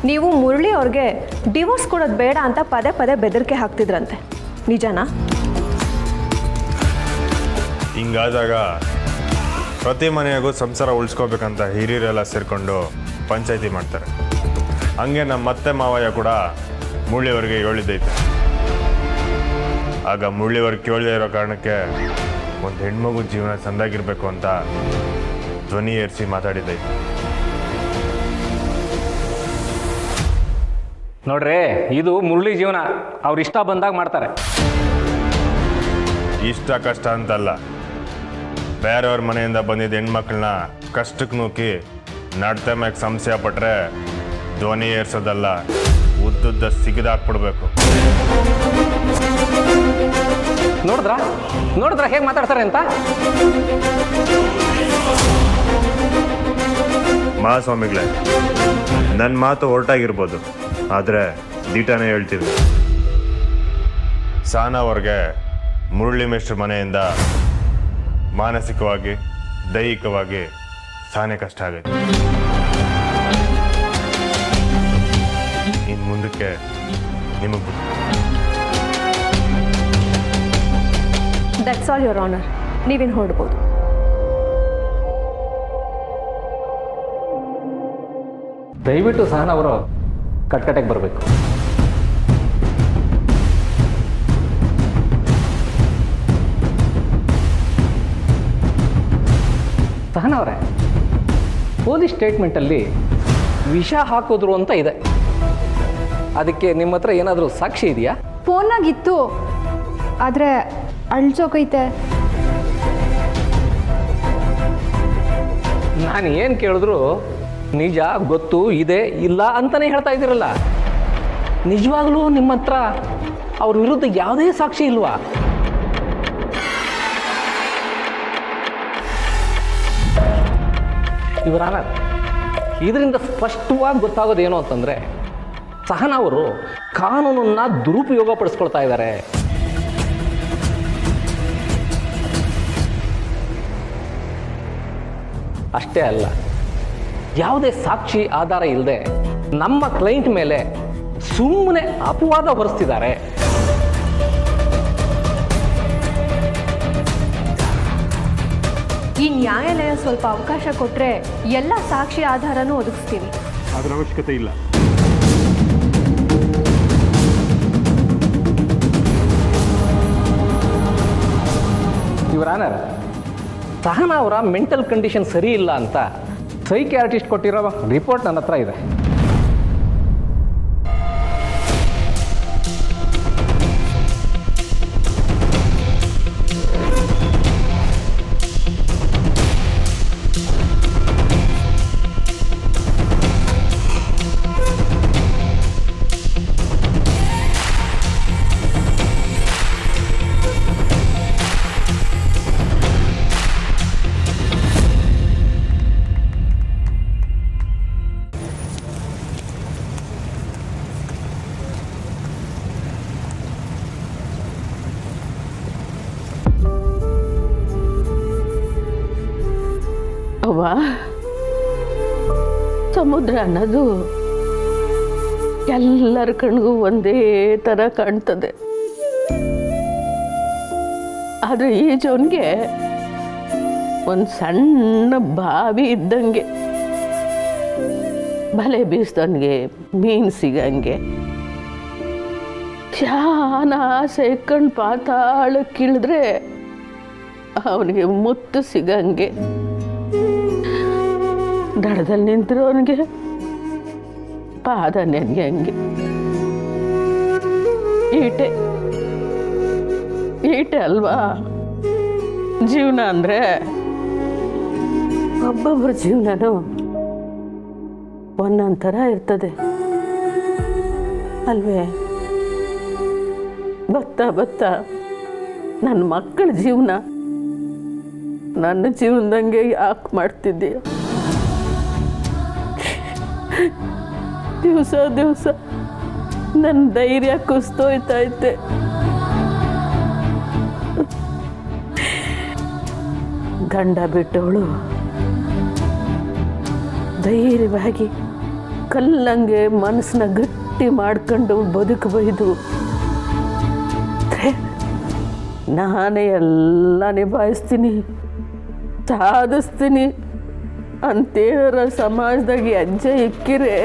ನೀವು ಮುರಳಿ ಅವ್ರಿಗೆ ಡಿವೋರ್ಸ್ ಕೊಡೋದು ಬೇಡ ಅಂತ ಪದೇ ಪದೇ ಬೆದರಿಕೆ ಹಾಕ್ತಿದ್ರಂತೆ, ನಿಜನಾ? ಹಿಂಗಾದಾಗ ಪ್ರತಿ ಮನೆಯಾಗೂ ಸಂಸಾರ ಉಳಿಸ್ಕೋಬೇಕಂತ ಹಿರಿಯರೆಲ್ಲ ಸೇರಿಕೊಂಡು ಪಂಚಾಯಿತಿ ಮಾಡ್ತಾರೆ. ಹಂಗೆ ನಮ್ಮ ಮತ್ತೆ ಮಾವಯ್ಯ ಕೂಡ ಮುರಳಿಯವ್ರಿಗೆ ಹೇಳಿದ್ದೈತೆ. ಆಗ ಮುರಳಿಯವ್ರಿಗೆ ಕೇಳದೇ ಇರೋ ಕಾರಣಕ್ಕೆ ಒಂದು ಹೆಣ್ಮಗು ಜೀವನ ಚೆಂದಾಗಿರ್ಬೇಕು ಅಂತ ಧ್ವನಿ ಏರಿಸಿ ಮಾತಾಡಿದ್ದೈತೆ. ನೋಡ್ರಿ, ಇದು ಮುರಳಿ ಜೀವನ, ಅವ್ರು ಇಷ್ಟ ಬಂದಾಗ ಮಾಡ್ತಾರೆ. ಇಷ್ಟ ಕಷ್ಟ ಅಂತಲ್ಲ, ಬೇರೆಯವ್ರ ಮನೆಯಿಂದ ಬಂದಿದ್ದ ಹೆಣ್ಮಕ್ಳನ್ನ ಕಷ್ಟಕ್ಕೆ ನೂಕಿ ನಡ್ತೆ ಮ್ಯಾಗ ಸಂಶಯ ಪಟ್ರೆ ಧ್ವನಿ ಏರ್ಸೋದಲ್ಲ, ಉದ್ದುದ್ದ ಸಿಗದಾಕ್ಬಿಡ್ಬೇಕು. ನೋಡಿದ್ರ ಹೇಗೆ ಮಾತಾಡ್ತಾರೆ ಅಂತ? ಮಹಾಸ್ವಾಮಿಗಳೇ, ನನ್ನ ಮಾತು ಹೊರಟಾಗಿರ್ಬೋದು, ಆದರೆ ದೀಟಾನೇ ಹೇಳ್ತೀವಿ. ಸಾನವ್ರಿಗೆ ಮುರಳಿ ಮೇಷ್ಟ್ರ ಮನೆಯಿಂದ ಮಾನಸಿಕವಾಗಿ ದೈಹಿಕವಾಗಿ ಸಾನೇ ಕಷ್ಟ ಆಗೈತೆ. ಇನ್ನು ಮುಂದಕ್ಕೆ ನಿಮಗೆ ದಟ್ಸ್ ಆಲ್ ಯುವರ್ ಆನರ್, ನೀವೇನು ಹೊರಡ್ಬೋದು. ದಯವಿಟ್ಟು ಸಹನ ಅವರು ಕಟ್ಕಟೆಗೆ ಬರಬೇಕು. ಸಹನ ಅವರೇ, ಪೊಲೀಸ್ ಸ್ಟೇಟ್ಮೆಂಟಲ್ಲಿ ವಿಷ ಹಾಕಿದ್ರು ಅಂತ ಇದೆ. ಅದಕ್ಕೆ ನಿಮ್ಮ ಹತ್ರ ಏನಾದರೂ ಸಾಕ್ಷಿ ಇದೆಯಾ? ಫೋನ್ನಾಗಿತ್ತು, ಆದರೆ ಅಳ್ಸೋಕೈತೆ. ನಾನು ಏನು ಕೇಳಿದ್ರು ನಿಜ ಗೊತ್ತು ಇದೆ ಇಲ್ಲ ಅಂತಲೇ ಹೇಳ್ತಾ ಇದ್ದೀರಲ್ಲ. ನಿಜವಾಗ್ಲೂ ನಿಮ್ಮ ಹತ್ರ ಅವ್ರ ವಿರುದ್ಧ ಯಾವುದೇ ಸಾಕ್ಷಿ ಇಲ್ವಾ? ಇವರಾನ ಇದರಿಂದ ಸ್ಪಷ್ಟವಾಗಿ ಗೊತ್ತಾಗೋದೇನು ಅಂತಂದರೆ, ಸಹನ ಅವರು ಕಾನೂನನ್ನು ದುರುಪಯೋಗ ಪಡಿಸ್ಕೊಳ್ತಾ ಇದ್ದಾರೆ. ಅಷ್ಟೇ ಅಲ್ಲ, ಯಾವುದೇ ಸಾಕ್ಷಿ ಆಧಾರ ಇಲ್ಲದೆ ನಮ್ಮ ಕ್ಲೈಂಟ್ ಮೇಲೆ ಸುಮ್ಮನೆ ಅಪವಾದ ಹೊರಿಸ್ತಿದ್ದಾರೆ. ಈ ನ್ಯಾಯಾಲಯ ಸ್ವಲ್ಪ ಅವಕಾಶ ಕೊಟ್ಟರೆ ಎಲ್ಲ ಸಾಕ್ಷಿ ಆಧಾರನೂ ಒದಗಿಸ್ತೀವಿ. ಅದರ ಅವಶ್ಯಕತೆ ಇಲ್ಲ. ಇವರಾನರ್, ಸಹನ ಅವರ ಮೆಂಟಲ್ ಕಂಡೀಷನ್ ಸರಿ ಇಲ್ಲ ಅಂತ ಸೈಕಿಯಾಟ್ರಿಸ್ಟ್ ಕೊಟ್ಟಿರೋ ರಿಪೋರ್ಟ್ ನನ್ನ ಹತ್ರ ಇದೆ. ಅವ್ವ, ಸಮುದ್ರ ಅನ್ನೋದು ಎಲ್ಲರ ಕಣ್ಗೂ ಒಂದೇ ಥರ ಕಾಣ್ತದೆ. ಆದರೆ ಈ ಜೋನ್ಗೆ ಒಂದು ಸಣ್ಣ ಬಾವಿ ಇದ್ದಂಗೆ, ಬಲೆ ಬೀಸ್ದವನಿಗೆ ಮೀನು ಸಿಗಂಗೆ, ಶಾನ ಆಸೆ ಕಣ್ಣು ಪಾತಾಳಕ್ಕಿಳಿದ್ರೆ ಅವನಿಗೆ ಮುತ್ತು ಸಿಗಂಗೆ, ದಡದಲ್ಲಿ ನಿಂತಿರೋನಿಗೆ ಪಾದ ನೆನೆಯಂಗೆ. ಈಟೆ ಅಲ್ವಾ ಜೀವನ ಅಂದರೆ? ಒಬ್ಬೊಬ್ಬರ ಜೀವನನೂ ಒಂದೊಂದು ಥರ ಇರ್ತದೆ ಅಲ್ವೇ? ಬತ್ತಾ ನನ್ನ ಮಕ್ಕಳ ಜೀವನ ನನ್ನ ಜೀವನದಂಗೆ ಯಾಕೆ ಮಾಡ್ತಿದ್ದೀಯ? ದಿವಸ ನನ್ನ ಧೈರ್ಯ ಕುಸ್ತೋಯ್ತೈತೆ. ಗಂಡ ಬಿಟ್ಟವಳು ಧೈರ್ಯವಾಗಿ ಕಲ್ಲಂಗೆ ಮನಸ್ಸನ್ನ ಗಟ್ಟಿ ಮಾಡ್ಕೊಂಡು ಬದುಕಬಹುದು. ನಾನೇ ಎಲ್ಲ ನಿಭಾಯಿಸ್ತೀನಿ, ಸಾಧಿಸ್ತೀನಿ ಅಂತೇಳರ ಸಮಾಜದಾಗ ಹೆಜ್ಜೆ ಇಕ್ಕಿರೆ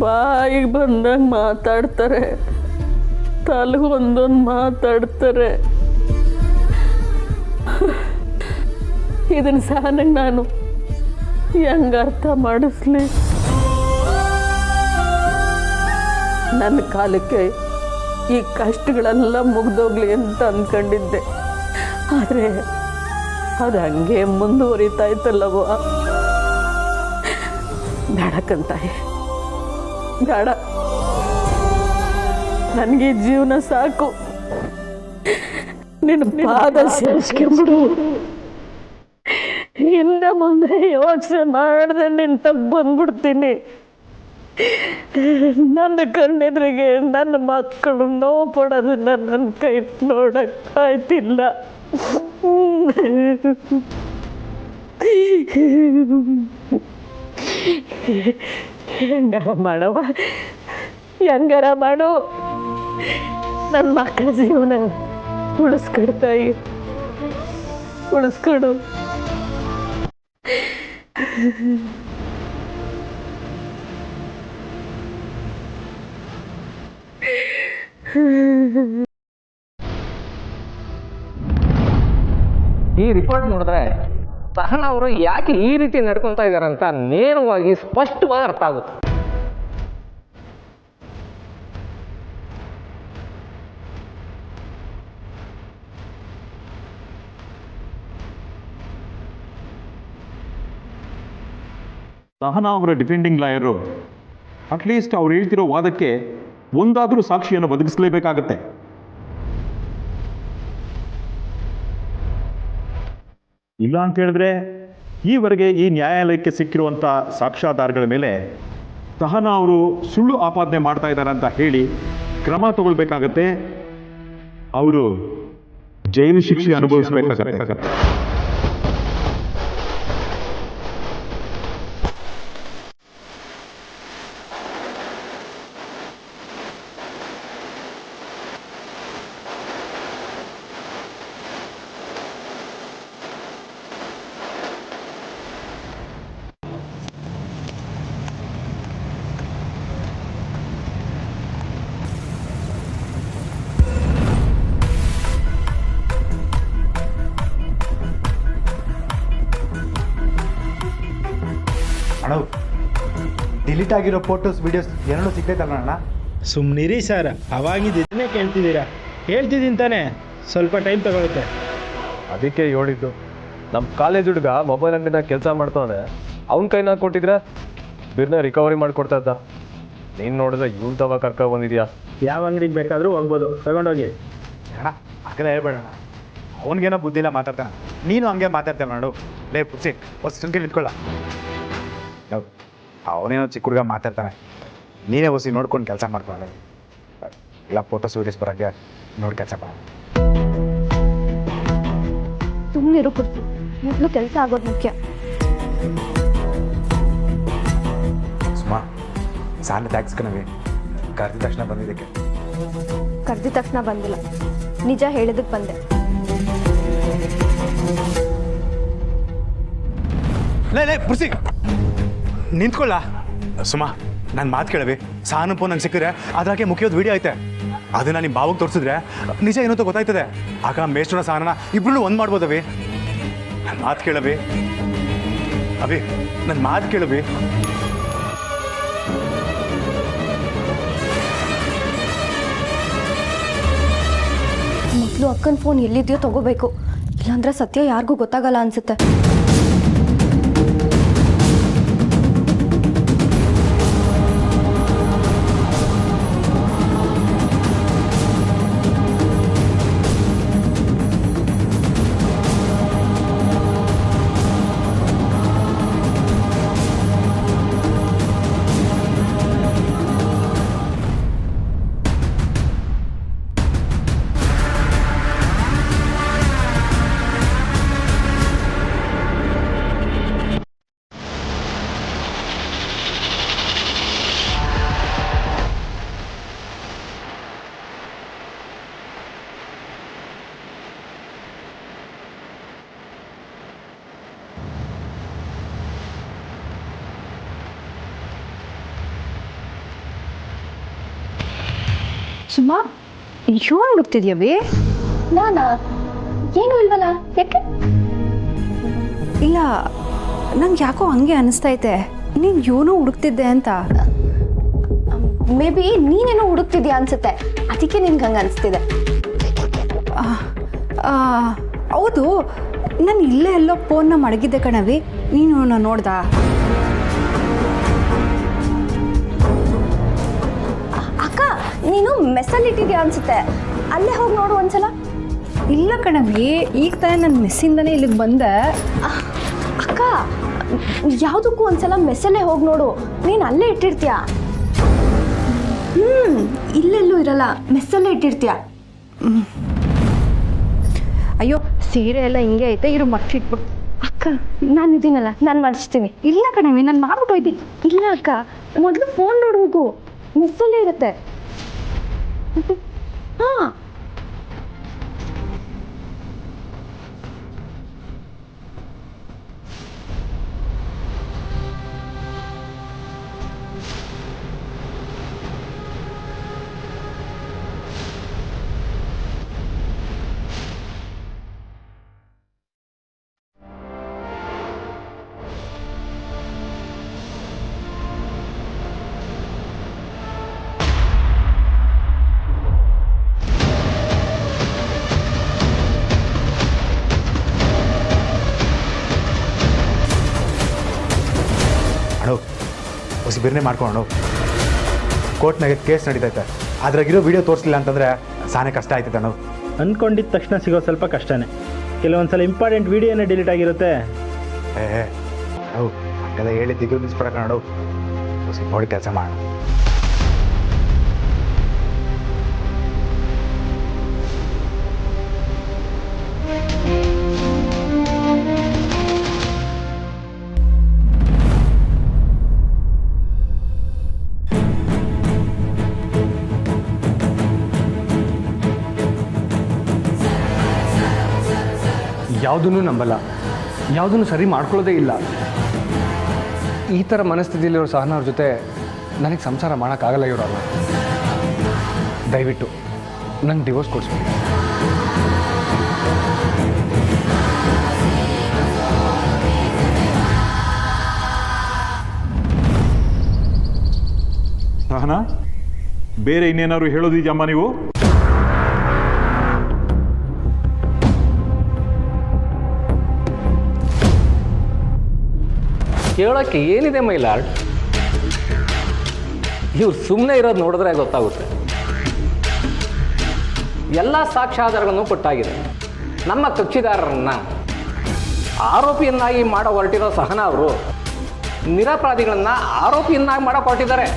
ಬಾಯಿಗೆ ಬಂದಂಗೆ ಮಾತಾಡ್ತಾರೆ, ತಲೆಗೆ ಒಂದೊಂದು ಮಾತಾಡ್ತಾರೆ. ಇದನ್ನು ಸಹನಾಗಿ ನಾನು ಹೆಂಗೆ ಅರ್ಥ ಮಾಡಿಸ್ಲಿ? ನನ್ನ ಕಾಲಕ್ಕೆ ಈ ಕಷ್ಟಗಳೆಲ್ಲ ಮುಗ್ದೋಗ್ಲಿ ಅಂತ ಅಂದ್ಕೊಂಡಿದ್ದೆ. ಆದರೆ ಅದು ಹಂಗೆ ಮುಂದುವರಿತಾ ಇತ್ತಲ್ಲವ. ಬೇಡಕ್ಕಂತಾಯಿ, ಬೇಡ, ನನಗೆ ಜೀವನ ಸಾಕು. ನಿನ್ನ ಪಾದ ಸೇರಿಸ್ಕೊಂಡ್ಬಿಡು. ಇನ್ನು ಮುಂದೆ ಯೋಚನೆ ಮಾಡಿದೆ ನಿನ್ನ ತಪ್ಪು ಬಂದ್ಬಿಡ್ತೀನಿ. ನನ್ನ ಕಣ್ಣೆದ್ರಿಗೆ ನನ್ನ ಮಕ್ಕಳು ನೋವು ಪಡೋದನ್ನ ನನ್ನ ಕೈ ನೋಡಕ್ಕಾಯ್ತಿಲ್ಲ. ಹೆಂಗಾರ ಮಾಡವ, ಹೆಂಗಾರ ಮಾಡು, ನನ್ನ ಮಕ್ಕಳ ಜೀವನ ಉಳಿಸ್ಕೊಡ್ತಾಯಿ, ಉಳಿಸ್ಕೊಡು. ಈ ರಿಪೋರ್ಟ್ ನೋಡಿದ್ರೆ ಸಹನಾ ಅವರು ಯಾಕೆ ಈ ರೀತಿ ನಡ್ಕೊತಾ ಇದ್ದಾರೆ ಅಂತ ನೇರವಾಗಿ ಸ್ಪಷ್ಟವಾಗಿ ಅರ್ಥ ಆಗುತ್ತೆ. ಸಹನಾ ಅವರ ಡಿಫೆಂಡಿಂಗ್ ಲಾಯರು ಅಟ್ಲೀಸ್ಟ್ ಅವ್ರು ಹೇಳ್ತಿರೋ ವಾದಕ್ಕೆ ಒಂದಾದರೂ ಸಾಕ್ಷಿಯನ್ನು ಒದಗಿಸಲೇಬೇಕಾಗತ್ತೆ. ಇಲ್ಲ ಅಂತ ಹೇಳಿದ್ರೆ ಈವರೆಗೆ ಈ ನ್ಯಾಯಾಲಯಕ್ಕೆ ಸಿಕ್ಕಿರುವಂಥ ಸಾಕ್ಷ್ಯಾಧಾರಗಳ ಮೇಲೆ ಸಹನಾ ಅವರು ಸುಳ್ಳು ಆಪಾದನೆ ಮಾಡ್ತಾ ಇದ್ದಾರೆ ಅಂತ ಹೇಳಿ ಕ್ರಮ ತಗೊಳ್ಬೇಕಾಗತ್ತೆ. ಅವರು ಜೈಲು ಶಿಕ್ಷೆ ಅನುಭವಿಸಬೇಕಾಗತ್ತೆ. ಅಣ್ಣ, ಡಿಲೀಟ್ ಆಗಿರೋ ಫೋಟೋಸ್ ವಿಡಿಯೋಸ್ ಎರಡೂ ಸಿಗ್ತೈತಲ್ಲ ಅಣ್ಣ? ಸುಮ್ಮನಿರಿ ಸರ್, ಅವಾಗಿದ್ದು ಇದನ್ನೇ ಕೇಳ್ತಿದ್ದೀರಾ? ಹೇಳ್ತಿದ್ದೀನಿ ತಾನೇ, ಸ್ವಲ್ಪ ಟೈಮ್ ತಗೊಳುತ್ತೆ. ಅದಕ್ಕೆ ಹೇಳಿದ್ದು, ನಮ್ಮ ಕಾಲೇಜ್ ಹುಡುಗ ಮೊಬೈಲ್ ಅಂಗಡಿನ ಕೆಲಸ ಮಾಡ್ತಾನೆ, ಅವ್ನ ಕೈನ ಕೊಟ್ಟಿದ್ರೆ ಬಿರ್ನ ರಿಕವರಿ ಮಾಡಿಕೊಡ್ತಾ ಇದ್ದ. ನೀನು ನೋಡಿದ್ರೆ ಇವ್ನ ತವ ಕರ್ಕೊ ಬಂದಿದ್ಯಾ. ಯಾವ ಅಂಗಡಿಗೆ ಬೇಕಾದರೂ ಹೋಗ್ಬೋದು, ತಗೊಂಡೋಗಿ. ಅಣ್ಣ ಹಾಗೆಲ್ಲ ಹೇಳ್ಬೇಡ, ಅವನಿಗೇನೋ ಬುದ್ಧಿ ಇಲ್ಲ ಮಾತಾಡ್ತಾನೆ, ನೀನು ಹಂಗೆ ಮಾತಾಡ್ತೇವೆ ಮಾಡು. ಲೇ ಪುಚ್ಚಿ, ಹೊಸ ಸಂಖ್ಯೆ ನಿಂತ್ಕೊಳ್ಳ. ಅವನೇನೋ ಚಿಕ್ಕ ಹುಡುಗ ಮಾತಾಡ್ತಾನೆ, ನೀನೇ ಹೊಸಿ ನೋಡ್ಕೊಂಡು ಕೆಲಸ ಮಾಡ್ಕೊಳ್ಳ. ಇಲ್ಲ ಫೋಟೋಸ್ ವೀಡಿಯೋಸ್ ಬರೋಕ್ಕೆ ನೋಡಿ ಕೆಲಸ ಮಾಡ. ಸುಮ್ಮನಿರು ಪುಟ್ಟು, ಮೊದಲು ಕೆಲಸ ಆಗೋದು ಮುಖ್ಯ. ಸುಮಾ, ಸಾಲ ಟ್ಯಾಕ್ಸ್ಕನವಿ ಕರೆದ ತಕ್ಷಣ ಬಂದಿದ್ದಕ್ಕೆ. ಕರೆದ ತಕ್ಷಣ ಬಂದಿಲ್ಲ, ನಿಜ ಹೇಳಿದಕ್ಕೆ ಬಂದೆ. ಲೇ ಪುರ್ಸಿ ನಿಂತ್ಕೊಳ್ಳ. ಸುಮಾ, ನನ್ನ ಮಾತು ಕೇಳವಿ. ಸಾನು ಫೋನ್ ನಂಗೆ ಸಿಕ್ಕಿದ್ರೆ ಅದ್ರಾಗೆ ಮುಖ್ಯವಾದ ವಿಡಿಯೋ ಐತೆ, ಅದನ್ನ ನಿಮ್ಮ ಬಾವಿಗೆ ತೋರಿಸಿದ್ರೆ ನಿಜ ಏನಂತ ಗೊತ್ತಾಯ್ತದೆ. ಆಗ ಮೇಷ್ಟ್ರನ ಸಾನನ ಇಬ್ರು ಒಂದು ಮಾಡ್ಬೋದವಿ. ನನ್ನ ಮಾತು ಕೇಳವಿ ಅವಿ, ನನ್ನ ಮಾತು ಕೇಳವಿ. ಮೊದಲು ಅಕ್ಕನ ಫೋನ್ ಎಲ್ಲಿದೆಯೋ ತಗೋಬೇಕು, ಇಲ್ಲಾಂದ್ರೆ ಸತ್ಯ ಯಾರಿಗೂ ಗೊತ್ತಾಗಲ್ಲ ಅನ್ಸುತ್ತೆ. ಸುಮಾ ಏನು ಹುಡುಕ್ತಿದ್ಯವಿ? ನಾನಾ ಏನು ಇಲ್ವಲ್ಲ, ಯಾಕೆ? ಇಲ್ಲ, ನಂಗೆ ಯಾಕೋ ಹಂಗೆ ಅನಿಸ್ತೈತೆ ನೀನು ಏನೋ ಹುಡುಕ್ತಿದ್ದೆ ಅಂತ. ಮೇ ಬಿ ನೀನೇನೋ ಹುಡುಕ್ತಿದ್ಯಾ ಅನ್ಸುತ್ತೆ, ಅದಕ್ಕೆ ನಿನ್ಗೆ ಹಂಗೆ ಅನಿಸ್ತಿದೆ. ಹೌದು, ನಾನು ಇಲ್ಲೇ ಎಲ್ಲೋ ಫೋನ್ನ ಮಡಗಿದ್ದೆ ಕಣವಿ, ನೀನು ನೋಡ್ದ? ಅಕ್ಕ, ನೀನು ಮೆಸ್ಸಲ್ಲಿ ಇಟ್ಟಿದ್ಯಾ ಅನ್ಸುತ್ತೆ, ಅಲ್ಲೇ ಹೋಗಿ ನೋಡು ಒಂದ್ಸಲ. ಇಲ್ಲ ಕಣವಿ, ಈಗ ತಾನೇ ನಾನು ಮೆಸ್ಸಿಂದನೇ ಇಲ್ಲಿಗೆ ಬಂದೆ. ಅಕ್ಕ, ಯಾವುದಕ್ಕೂ ಒಂದ್ಸಲ ಮೆಸ್ಸಲ್ಲೇ ಹೋಗಿ ನೋಡು, ನೀನು ಅಲ್ಲೇ ಇಟ್ಟಿರ್ತೀಯ. ಇಲ್ಲೆಲ್ಲೂ ಇರಲ್ಲ, ಮೆಸ್ಸಲ್ಲೇ ಇಟ್ಟಿರ್ತೀಯ. ಅಯ್ಯೋ, ಸೀರೆ ಎಲ್ಲ ಹಿಂಗೆ ಐತೆ, ಇರು ಮರ್ಚಿಟ್ಬಿಟ್ಟು. ಅಕ್ಕ, ನಾನು ಇದೀನಲ್ಲ, ನಾನು ಮರ್ಚ್ತೀನಿ. ಇಲ್ಲ ಕಣವಿ, ನಾನು ಮಾಡ್ಬಿಟ್ಟು ಹೋಯ್ತೀನಿ. ಇಲ್ಲ ಅಕ್ಕ, ಮೊದಲು ಫೋನ್ ನೋಡು ಹೋಗು, ಮೆಸ್ಸಲ್ಲೇ ಇರುತ್ತೆ. ಹಾಂ, ಅಣ್ಣು ಹೊಸ ಬಿರ್ನೆ ಮಾಡ್ಕೊಂಡು ಕೋರ್ಟ್ನಾಗೆ ಕೇಸ್ ನಡೀತೈತೆ, ಅದ್ರಾಗಿರೋ ವಿಡಿಯೋ ತೋರಿಸಲಿಲ್ಲ ಅಂತಂದರೆ ಸಾನೇ ಕಷ್ಟ ಆಯ್ತೈತೆ ಅಣ್ಣು. ಅಂದ್ಕೊಂಡಿದ್ದ ತಕ್ಷಣ ಸಿಗೋ ಸ್ವಲ್ಪ ಕಷ್ಟನೇ, ಕೆಲವೊಂದ್ಸಲ ಇಂಪಾರ್ಟೆಂಟ್ ವಿಡಿಯೋನೇ ಡಿಲೀಟ್ ಆಗಿರುತ್ತೆ. ಹೌದು, ಹಂಗೆಲ್ಲ ಹೇಳಿ ದಿಗ್ಗು ನಿಲ್ಸ್ಬಿಡಕ ನೋಡು, ಹೊಸ ನೋಡಿ ಕೆಲಸ ಮಾಡ. ಯಾವುದನ್ನು ನಂಬಲ್ಲ, ಯಾವುದನ್ನು ಸರಿ ಮಾಡ್ಕೊಳ್ಳೋದೇ ಇಲ್ಲ. ಈ ಥರ ಮನಸ್ಥಿತಿಯಲ್ಲಿರೋ ಸಹನ ಅವ್ರ ಜೊತೆ ನನಗೆ ಸಂಸಾರ ಮಾಡೋಕ್ಕಾಗಲ್ಲ ಇವರಲ್ಲ. ದಯವಿಟ್ಟು ನಂಗೆ ಡಿವೋರ್ಸ್ ಕೊಡಿಸ್ಬೇಕು. ಸಹನಾ, ಬೇರೆ ಇನ್ನೇನಾದ್ರು ಹೇಳೋದಿದೆಯಮ್ಮ ನೀವು? ಕೇಳೋಕ್ಕೆ ಏನಿದೆ ಮೈಲಾರ್ಡ್? ಇವ್ರು ಸುಮ್ಮನೆ ಇರೋದು ನೋಡಿದ್ರೆ ಗೊತ್ತಾಗುತ್ತೆ. ಎಲ್ಲ ಸಾಕ್ಷ್ಯಾಧಾರಗಳನ್ನು ಕೊಟ್ಟಾಗಿದೆ. ನಮ್ಮ ಕಕ್ಷಿದಾರರನ್ನ ಆರೋಪಿಯನ್ನಾಗಿ ಮಾಡೋ ಹೊರಟಿರೋ ಸಹನ ಅವರು ನಿರಪರಾಧಿಗಳನ್ನ ಆರೋಪಿಯನ್ನಾಗಿ ಮಾಡೋ ಹೊರಟಿದ್ದಾರೆ.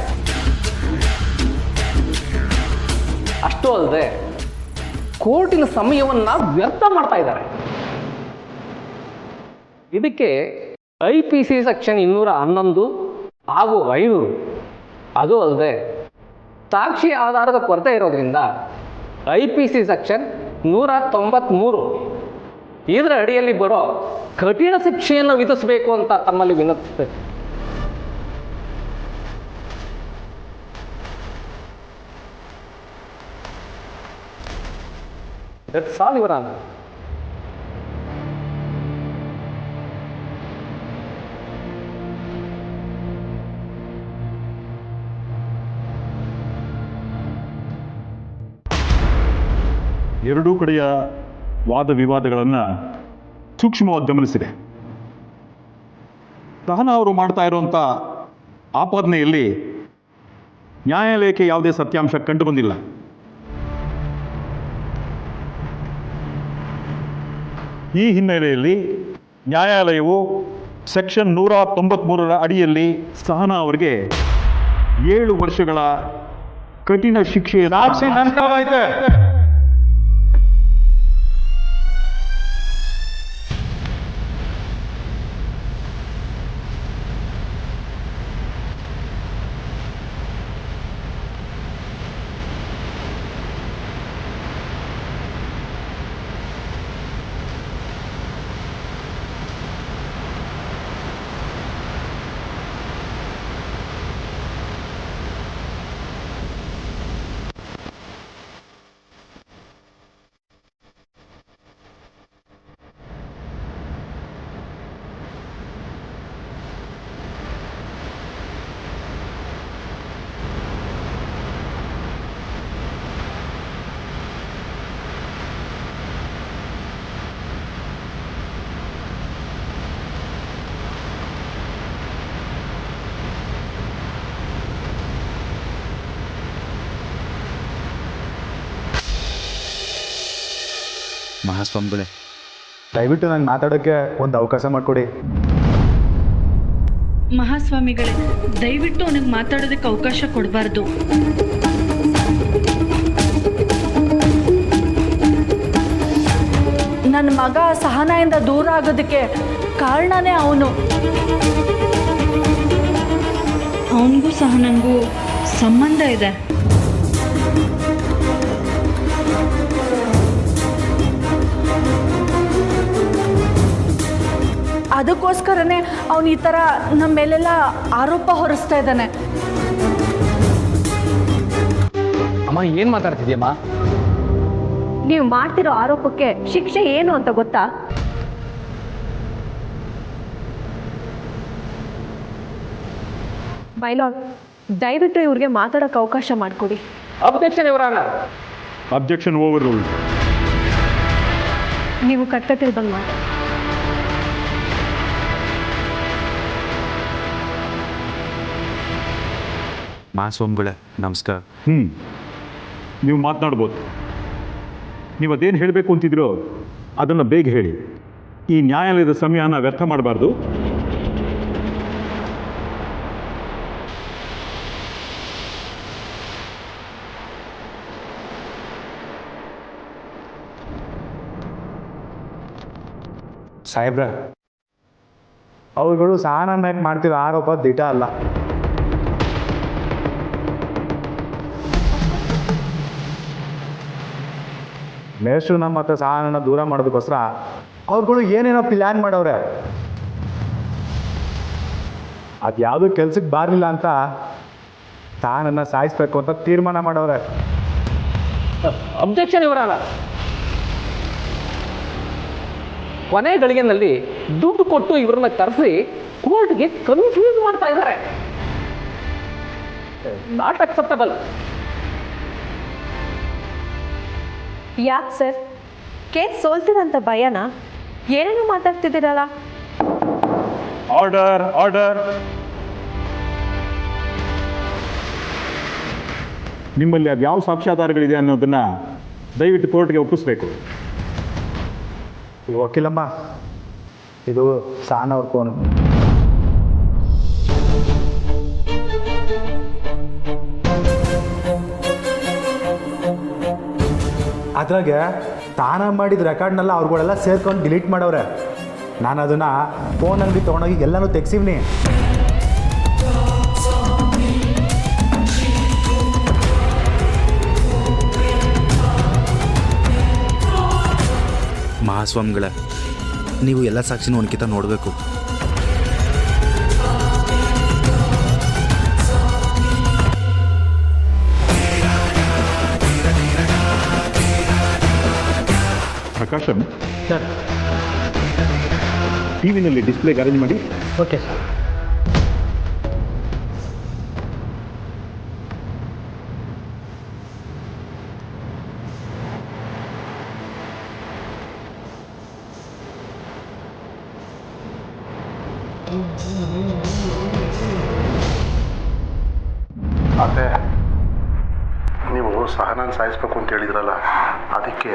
ಅಷ್ಟೂ ಅಲ್ಲದೆ ಕೋರ್ಟಿನ ಸಮಯವನ್ನು ವ್ಯರ್ಥ ಮಾಡ್ತಾ ಇದ್ದಾರೆ. ಇದಕ್ಕೆ IPC ಸೆಕ್ಷನ್ 211 ಹಾಗೂ 500, ಅದು ಅಲ್ಲದೆ ಸಾಕ್ಷಿ ಆಧಾರದ ಕೊರತೆ ಇರೋದ್ರಿಂದ IPC ಸೆಕ್ಷನ್ 193 ಇದರ ಅಡಿಯಲ್ಲಿ ಬರೋ ಕಠಿಣ ಶಿಕ್ಷೆಯನ್ನು ವಿಧಿಸಬೇಕು ಅಂತ ತಮ್ಮಲ್ಲಿ ವಿನಂತಿಸುತ್ತೆ. ಸಾಲಿವರ ಎರಡೂ ಕಡೆಯ ವಾದ ವಿವಾದಗಳನ್ನು ಸೂಕ್ಷ್ಮವಾಗಿ ಗಮನಿಸಿದೆ. ಸಹನಾ ಅವರು ಮಾಡ್ತಾ ಇರುವಂಥ ಆಪಾದನೆಯಲ್ಲಿ ನ್ಯಾಯಾಲಯಕ್ಕೆ ಯಾವುದೇ ಸತ್ಯಾಂಶ ಕಂಡು ಬಂದಿಲ್ಲ. ಈ ಹಿನ್ನೆಲೆಯಲ್ಲಿ ನ್ಯಾಯಾಲಯವು ಸೆಕ್ಷನ್ 193 ಅಡಿಯಲ್ಲಿ ಸಹನಾ ಅವರಿಗೆ 7 ವರ್ಷಗಳ ಕಠಿಣ ಶಿಕ್ಷೆಯನ್ನು ಮಹಾಸ್ವಾಮಿಗಳೇ, ದಯವಿಟ್ಟು ನಂಗೆ ಮಾತಾಡೋಕ್ಕೆ ಒಂದು ಅವಕಾಶ ಮಾಡಿಕೊಡಿ. ಮಹಾಸ್ವಾಮಿಗಳೇ, ದಯವಿಟ್ಟು ಅವನಿಗೆ ಮಾತಾಡೋದಕ್ಕೆ ಅವಕಾಶ ಕೊಡಬಾರ್ದು. ನನ್ನ ಮಗ ಸಹನಾಯಿಂದ ದೂರ ಆಗೋದಕ್ಕೆ ಕಾರಣನೇ ಅವನು. ಅವನಿಗೂ ಸಹ ನನಗೂ ಸಂಬಂಧ ಇದೆ. ಅದಕ್ಕೋಸ್ಕರನೇ ಅವನು ಈ ಥರ ನಮ್ಮ ಮೇಲೆಲ್ಲ ಆರೋಪ ಹೊರಿಸ್ತಾ ಇದ್ದಾನೆ. ಅಮ್ಮ ಏನು ಮಾತಾಡ್ತಿದ್ಯಮ್ಮ? ನೀವು ಮಾಡ್ತಿರೋ ಆರೋಪಕ್ಕೆ ಶಿಕ್ಷೆ ಏನು ಅಂತ ಗೊತ್ತಾ? ಮೈಲಾರ್ಡ್, ದಯವಿಟ್ಟು ಇವ್ರಿಗೆ ಮಾತಾಡೋಕ್ಕೆ ಅವಕಾಶ ಮಾಡಿಕೊಡಿ. ಅಬ್ಜೆಕ್ಷನ್ ಇವರಾನ. Objection overruled. ನೀವು ಕರ್ತವ್ಯ ಬಂದು ಮಾಡಿ. ಮಹಾಸ್ವಾಮಿಗಳೇ ನಮಸ್ಕಾರ. ನೀವು ಮಾತನಾಡ್ಬೋದು. ನೀವು ಅದೇನು ಹೇಳಬೇಕು ಅಂತಿದ್ರೋ ಅದನ್ನು ಬೇಗ ಹೇಳಿ. ಈ ನ್ಯಾಯಾಲಯದ ಸಮಯನ ವ್ಯರ್ಥ ಮಾಡಬಾರ್ದು. ಸಾಹೇಬ್ರ, ಅವುಗಳು ಸಹನ ಮೇಲೆ ಮಾಡ್ತಿರೋ ಆರೋಪ ದಿಟ ಅಲ್ಲ. ಮೇಷ್ಟ್ರು ನಮ್ಮ ಹತ್ರ ಸಹನನ ದೂರ ಮಾಡೋದಕ್ಕೋಸ್ಕರ ಅವ್ರುಗಳು ಏನೇನೋ ಪ್ಲ್ಯಾನ್ ಮಾಡವ್ರೆ. ಅದು ಯಾವುದೂ ಕೆಲ್ಸಕ್ಕೆ ಬರಲಿಲ್ಲ ಅಂತ ಸಹನನ್ನ ಸಾಯಿಸ್ಬೇಕು ಅಂತ ತೀರ್ಮಾನ ಮಾಡವ್ರೆ. ಅಬ್ಜೆಕ್ಷನ್ ಇವರಾನ. ಕೊನೆ ಗಳಿಗೆನಲ್ಲಿ ದುಡ್ಡು ಕೊಟ್ಟು ಇವರನ್ನ ಕರೆಸಿ ಕೋರ್ಟ್ಗೆ ಕನ್ಫ್ಯೂಸ್ ಮಾಡ್ತಾ ಇದ್ದಾರೆ. Not acceptable. ಯಾಕೆ ಸರ್, ಕೇಸ್ ಸೋಲ್ತಿದಂತ ಭಯನಾ? ಏನೇನು ಮಾತಾಡ್ತಿದ್ದೀರಲ್ಲ? Order, order. ನಿಮ್ಮಲ್ಲಿ ಅದು ಯಾವ ಸಾಕ್ಷ್ಯಾಧಾರಗಳಿದೆ ಅನ್ನೋದನ್ನ ದಯವಿಟ್ಟು ಕೋರ್ಟ್ಗೆ ಒಪ್ಪಿಸ್ಬೇಕು. ವಕೀಲಮ್ಮ, ಇದು ಸಹನ ಅವ್ರ ಫೋನು. ಅದ್ರಾಗೆ ತಾನ ಮಾಡಿದ ರೆಕಾರ್ಡ್ನೆಲ್ಲ ಅವ್ರುಗಳೆಲ್ಲ ಸೇರ್ಕೊಂಡು ಡಿಲೀಟ್ ಮಾಡವ್ರೆ. ನಾನು ಅದನ್ನು ಫೋನ್ ಅಂಗಡಿ ತೊಗೊಂಡೋಗಿ ಎಲ್ಲನೂ ತೆಗ್ಸಿವ್ನಿ. ಮಹಾಸ್ವಾಮಿಗಳೇ, ನೀವು ಎಲ್ಲ ಸಾಕ್ಷಿನ ಒಂದ್ಕಿತ ನೋಡಬೇಕು. ಪ್ರಕಾಶಂ ಸರ್, ಟಿವಿನಲ್ಲಿ ಡಿಸ್ಪ್ಲೇಗೆ ಅರೇಂಜ್ ಮಾಡಿ. Okay sir. ಅದೇ ನೀವು ಸಹನಾನ ಸಾಯಿಸ್ಬೇಕು ಅಂತ ಹೇಳಿದ್ರಲ್ಲ, ಅದಕ್ಕೆ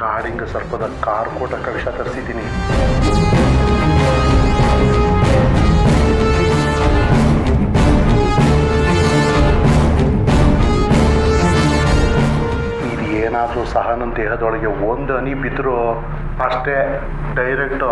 ಕಾಡಿಂಗ ಸರ್ಪದ ಕಾರ್ಕೋಟ ಕವಿಷ ತರಿಸಿದ್ದೀನಿ. ಇದು ಏನಾದರೂ ಸಹನನ ದೇಹದೊಳಗೆ ಒಂದು ಹನಿ ಬಿದ್ದರೂ ಅಷ್ಟೇ ಡೈರೆಕ್ಟು